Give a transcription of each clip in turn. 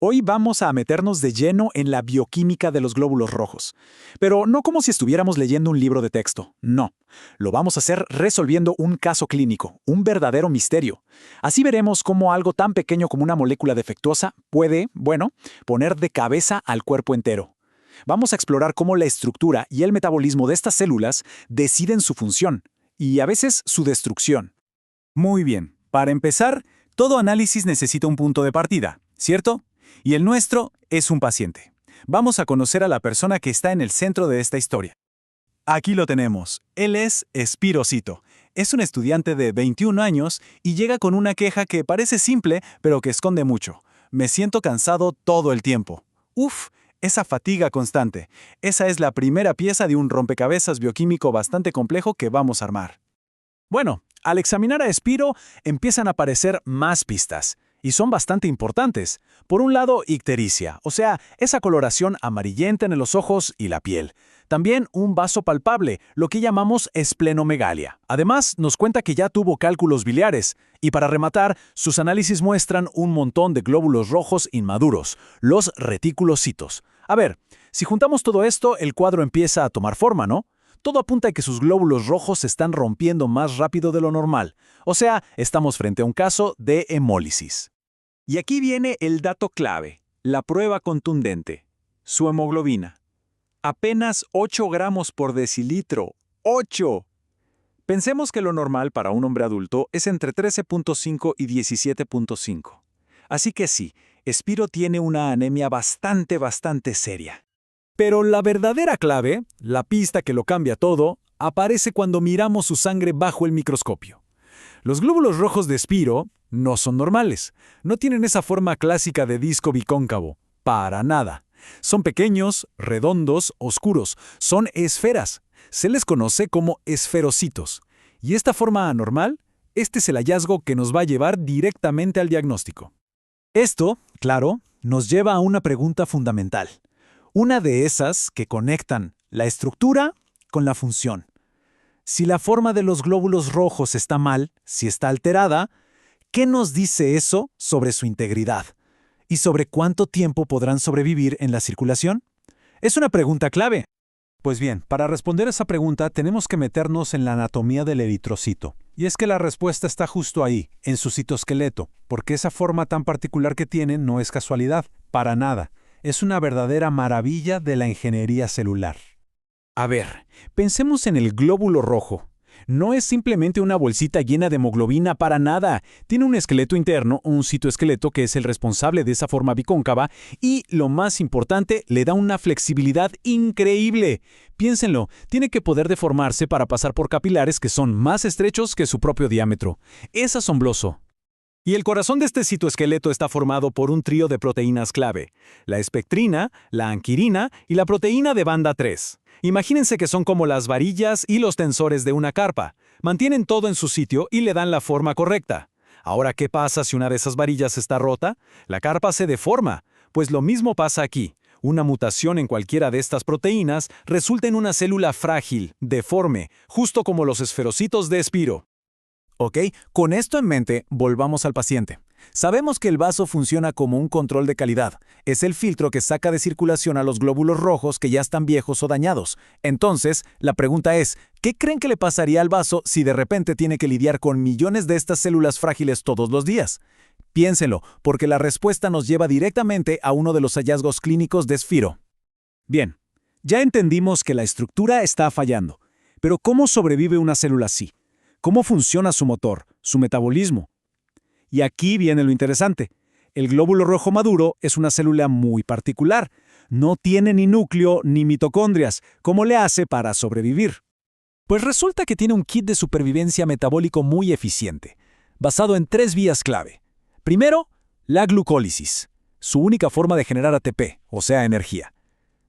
Hoy vamos a meternos de lleno en la bioquímica de los glóbulos rojos. Pero no como si estuviéramos leyendo un libro de texto, no. Lo vamos a hacer resolviendo un caso clínico, un verdadero misterio. Así veremos cómo algo tan pequeño como una molécula defectuosa puede, poner de cabeza al cuerpo entero. Vamos a explorar cómo la estructura y el metabolismo de estas células deciden su función, y a veces su destrucción. Muy bien. Para empezar, todo análisis necesita un punto de partida, ¿cierto? Y el nuestro es un paciente. Vamos a conocer a la persona que está en el centro de esta historia. Aquí lo tenemos. Él es Spiro Cito. Es un estudiante de 21 años y llega con una queja que parece simple, pero que esconde mucho. Me siento cansado todo el tiempo. Uf, esa fatiga constante. Esa es la primera pieza de un rompecabezas bioquímico bastante complejo que vamos a armar. Bueno, al examinar a Spiro empiezan a aparecer más pistas. Y son bastante importantes. Por un lado, ictericia, o sea, esa coloración amarillenta en los ojos y la piel. También un vaso palpable, lo que llamamos esplenomegalia. Además, nos cuenta que ya tuvo cálculos biliares. Y para rematar, sus análisis muestran un montón de glóbulos rojos inmaduros, los reticulocitos. A ver, si juntamos todo esto, el cuadro empieza a tomar forma, ¿no? Todo apunta a que sus glóbulos rojos se están rompiendo más rápido de lo normal. O sea, estamos frente a un caso de hemólisis. Y aquí viene el dato clave, la prueba contundente. Su hemoglobina. Apenas 8 gramos por decilitro. ¡8! Pensemos que lo normal para un hombre adulto es entre 13.5 y 17.5. Así que sí, Spiro tiene una anemia bastante seria. Pero la verdadera clave, la pista que lo cambia todo, aparece cuando miramos su sangre bajo el microscopio. Los glóbulos rojos de Spiro no son normales. No tienen esa forma clásica de disco bicóncavo. Para nada. Son pequeños, redondos, oscuros. Son esferas. Se les conoce como esferocitos. Y esta forma anormal, este es el hallazgo que nos va a llevar directamente al diagnóstico. Esto, claro, nos lleva a una pregunta fundamental. Una de esas que conectan la estructura con la función. Si la forma de los glóbulos rojos está mal, si está alterada, ¿qué nos dice eso sobre su integridad? ¿Y sobre cuánto tiempo podrán sobrevivir en la circulación? Es una pregunta clave. Pues bien, para responder a esa pregunta tenemos que meternos en la anatomía del eritrocito. Y es que la respuesta está justo ahí, en su citoesqueleto, porque esa forma tan particular que tiene no es casualidad, para nada. Es una verdadera maravilla de la ingeniería celular. A ver, pensemos en el glóbulo rojo. No es simplemente una bolsita llena de hemoglobina para nada. Tiene un esqueleto interno, un citoesqueleto que es el responsable de esa forma bicóncava y, lo más importante, le da una flexibilidad increíble. Piénsenlo, tiene que poder deformarse para pasar por capilares que son más estrechos que su propio diámetro. Es asombroso. Y el corazón de este citoesqueleto está formado por un trío de proteínas clave, la espectrina, la anquirina y la proteína de banda 3. Imagínense que son como las varillas y los tensores de una carpa. Mantienen todo en su sitio y le dan la forma correcta. Ahora, ¿qué pasa si una de esas varillas está rota? La carpa se deforma. Pues lo mismo pasa aquí. Una mutación en cualquiera de estas proteínas resulta en una célula frágil, deforme, justo como los esferocitos de Spiro. Ok, con esto en mente, volvamos al paciente. Sabemos que el vaso funciona como un control de calidad. Es el filtro que saca de circulación a los glóbulos rojos que ya están viejos o dañados. Entonces, la pregunta es, ¿qué creen que le pasaría al vaso si de repente tiene que lidiar con millones de estas células frágiles todos los días? Piénsenlo, porque la respuesta nos lleva directamente a uno de los hallazgos clínicos de Spiro. Bien, ya entendimos que la estructura está fallando. Pero ¿cómo sobrevive una célula así? ¿Cómo funciona su motor, su metabolismo? Y aquí viene lo interesante. El glóbulo rojo maduro es una célula muy particular. No tiene ni núcleo ni mitocondrias, como le hace para sobrevivir. Pues resulta que tiene un kit de supervivencia metabólico muy eficiente, basado en 3 vías clave. Primero, la glucólisis, su única forma de generar ATP, o sea, energía.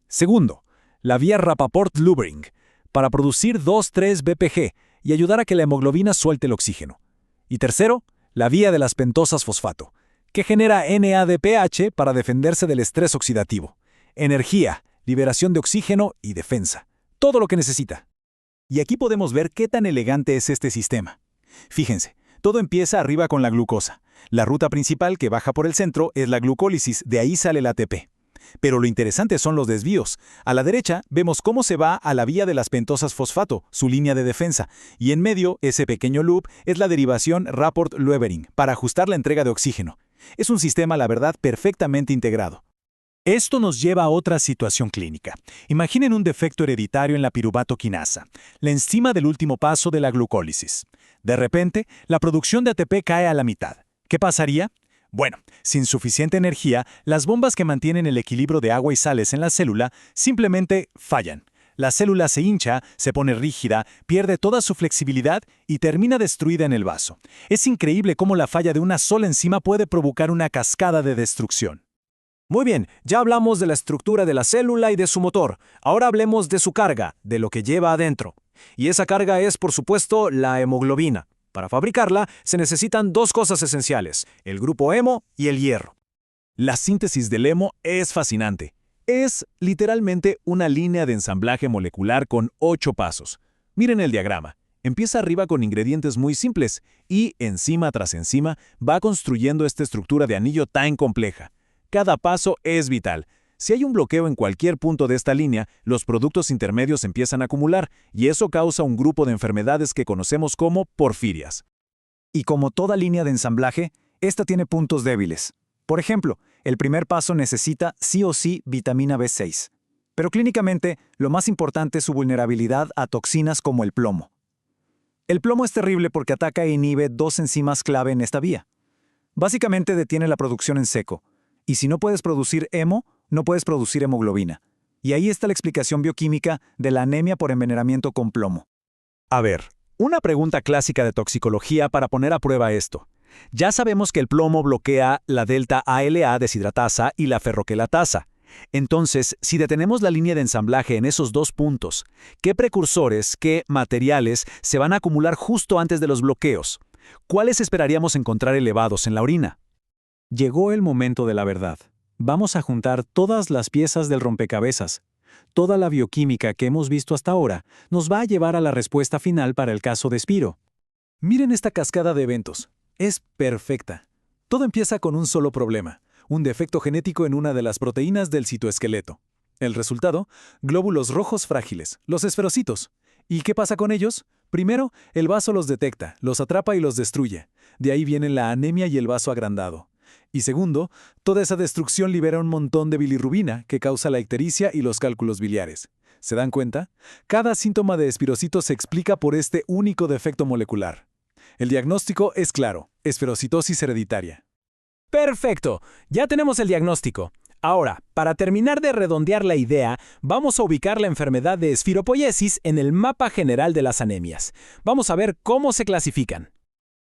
Segundo, la vía Rapaport-Lubring, para producir 2,3-BPG, y ayudar a que la hemoglobina suelte el oxígeno. Y tercero, la vía de las pentosas fosfato, que genera NADPH para defenderse del estrés oxidativo. Energía, liberación de oxígeno y defensa. Todo lo que necesita. Y aquí podemos ver qué tan elegante es este sistema. Fíjense, Todo empieza arriba con la glucosa. La ruta principal que baja por el centro es la glucólisis, de ahí sale el ATP. Pero lo interesante son los desvíos. A la derecha vemos cómo se va a la vía de las pentosas fosfato, su línea de defensa, y en medio, ese pequeño loop, es la derivación Rapport-Levering, para ajustar la entrega de oxígeno. Es un sistema, la verdad, perfectamente integrado. Esto nos lleva a otra situación clínica. Imaginen un defecto hereditario en la piruvato quinasa, la enzima del último paso de la glucólisis. De repente, la producción de ATP cae a la mitad. ¿Qué pasaría? Bueno, sin suficiente energía, las bombas que mantienen el equilibrio de agua y sales en la célula simplemente fallan. La célula se hincha, se pone rígida, pierde toda su flexibilidad y termina destruida en el vaso. Es increíble cómo la falla de una sola enzima puede provocar una cascada de destrucción. Muy bien, ya hablamos de la estructura de la célula y de su motor. Ahora hablemos de su carga, de lo que lleva adentro. Y esa carga es, por supuesto, la hemoglobina. Para fabricarla se necesitan dos cosas esenciales, el grupo hemo y el hierro. La síntesis del hemo es fascinante. Es literalmente una línea de ensamblaje molecular con 8 pasos. Miren el diagrama. Empieza arriba con ingredientes muy simples y, enzima tras enzima, va construyendo esta estructura de anillo tan compleja. Cada paso es vital. Si hay un bloqueo en cualquier punto de esta línea, los productos intermedios empiezan a acumular y eso causa un grupo de enfermedades que conocemos como porfirias. Y como toda línea de ensamblaje, esta tiene puntos débiles. Por ejemplo, el primer paso necesita sí o sí vitamina B6. Pero clínicamente, lo más importante es su vulnerabilidad a toxinas como el plomo. El plomo es terrible porque ataca e inhibe dos enzimas clave en esta vía. Básicamente detiene la producción en seco. Y si no puedes producir hemo, no puedes producir hemoglobina. Y ahí está la explicación bioquímica de la anemia por envenenamiento con plomo. A ver, una pregunta clásica de toxicología para poner a prueba esto. Ya sabemos que el plomo bloquea la delta ALA deshidratasa y la ferroquelatasa. Entonces, si detenemos la línea de ensamblaje en esos dos puntos, ¿qué precursores, qué materiales se van a acumular justo antes de los bloqueos? ¿Cuáles esperaríamos encontrar elevados en la orina? Llegó el momento de la verdad. Vamos a juntar todas las piezas del rompecabezas. Toda la bioquímica que hemos visto hasta ahora nos va a llevar a la respuesta final para el caso de Spiro. Miren esta cascada de eventos. Es perfecta. Todo empieza con un solo problema, un defecto genético en una de las proteínas del citoesqueleto. El resultado, glóbulos rojos frágiles, los esferocitos. ¿Y qué pasa con ellos? Primero, el vaso los detecta, los atrapa y los destruye. De ahí vienen la anemia y el vaso agrandado. Y segundo, toda esa destrucción libera un montón de bilirrubina que causa la ictericia y los cálculos biliares. ¿Se dan cuenta? Cada síntoma de esferocito se explica por este único defecto molecular. El diagnóstico es claro, esferocitosis hereditaria. Perfecto, ya tenemos el diagnóstico. Ahora, para terminar de redondear la idea, vamos a ubicar la enfermedad de esfiropoiesis en el mapa general de las anemias. Vamos a ver cómo se clasifican.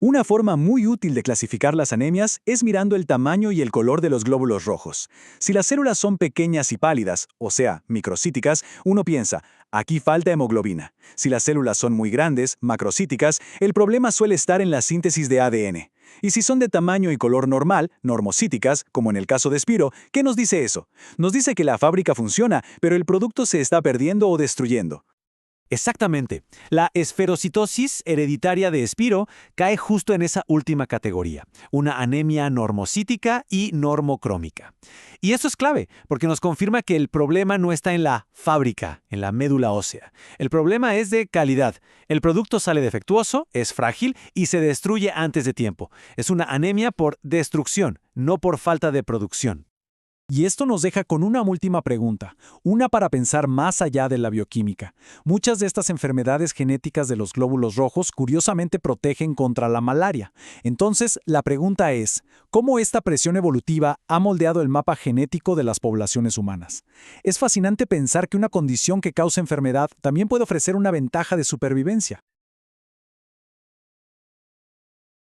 Una forma muy útil de clasificar las anemias es mirando el tamaño y el color de los glóbulos rojos. Si las células son pequeñas y pálidas, o sea, microcíticas, uno piensa, aquí falta hemoglobina. Si las células son muy grandes, macrocíticas, el problema suele estar en la síntesis de ADN. Y si son de tamaño y color normal, normocíticas, como en el caso de Spiro, ¿qué nos dice eso? Nos dice que la fábrica funciona, pero el producto se está perdiendo o destruyendo. Exactamente. La esferocitosis hereditaria de Spiro cae justo en esa última categoría, una anemia normocítica y normocrómica. Y esto es clave, porque nos confirma que el problema no está en la fábrica, en la médula ósea. El problema es de calidad. El producto sale defectuoso, es frágil y se destruye antes de tiempo. Es una anemia por destrucción, no por falta de producción. Y esto nos deja con una última pregunta, una para pensar más allá de la bioquímica. Muchas de estas enfermedades genéticas de los glóbulos rojos curiosamente protegen contra la malaria. Entonces, la pregunta es, ¿cómo esta presión evolutiva ha moldeado el mapa genético de las poblaciones humanas? Es fascinante pensar que una condición que causa enfermedad también puede ofrecer una ventaja de supervivencia.